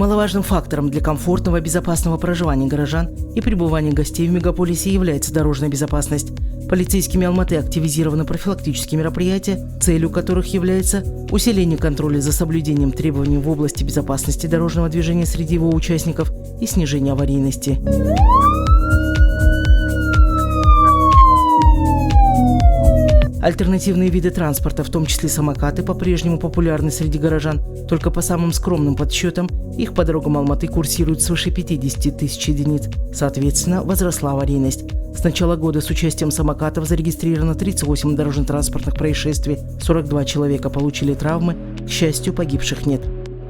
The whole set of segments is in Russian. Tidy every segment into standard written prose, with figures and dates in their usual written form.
Немаловажным фактором для комфортного и безопасного проживания горожан и пребывания гостей в мегаполисе является дорожная безопасность. Полицейскими Алматы активизированы профилактические мероприятия, целью которых является усиление контроля за соблюдением требований в области безопасности дорожного движения среди его участников и снижения аварийности. Альтернативные виды транспорта, в том числе самокаты, по-прежнему популярны среди горожан. Только по самым скромным подсчетам, их по дорогам Алматы курсируют свыше 50 тысяч единиц. Соответственно, возросла аварийность. С начала года с участием самокатов зарегистрировано 38 дорожно-транспортных происшествий, 42 человека получили травмы, к счастью, погибших нет.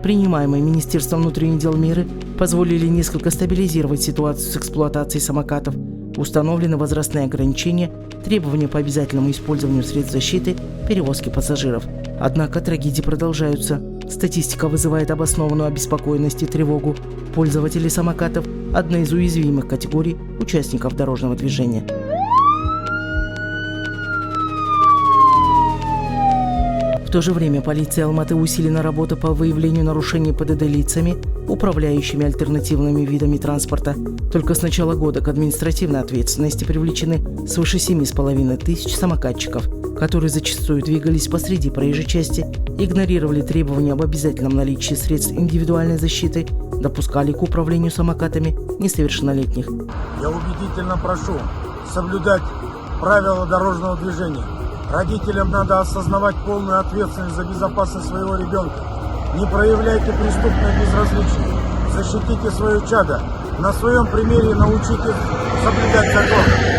Принимаемые Министерством внутренних дел меры позволили несколько стабилизировать ситуацию с эксплуатацией самокатов. Установлены возрастные ограничения, требования по обязательному использованию средств защиты, перевозки пассажиров. Однако трагедии продолжаются. Статистика вызывает обоснованную обеспокоенность и тревогу. Пользователи самокатов – одна из уязвимых категорий участников дорожного движения. В то же время полиция Алматы усилена работа по выявлению нарушений ПДД лицами, управляющими альтернативными видами транспорта. Только с начала года к административной ответственности привлечены свыше 7,5 тысяч самокатчиков, которые зачастую двигались посреди проезжей части, игнорировали требования об обязательном наличии средств индивидуальной защиты, допускали к управлению самокатами несовершеннолетних. Я убедительно прошу соблюдать правила дорожного движения. Родителям надо осознавать полную ответственность за безопасность своего ребенка. Не проявляйте преступное безразличие. Защитите свое чадо. На своем примере научите соблюдать закон.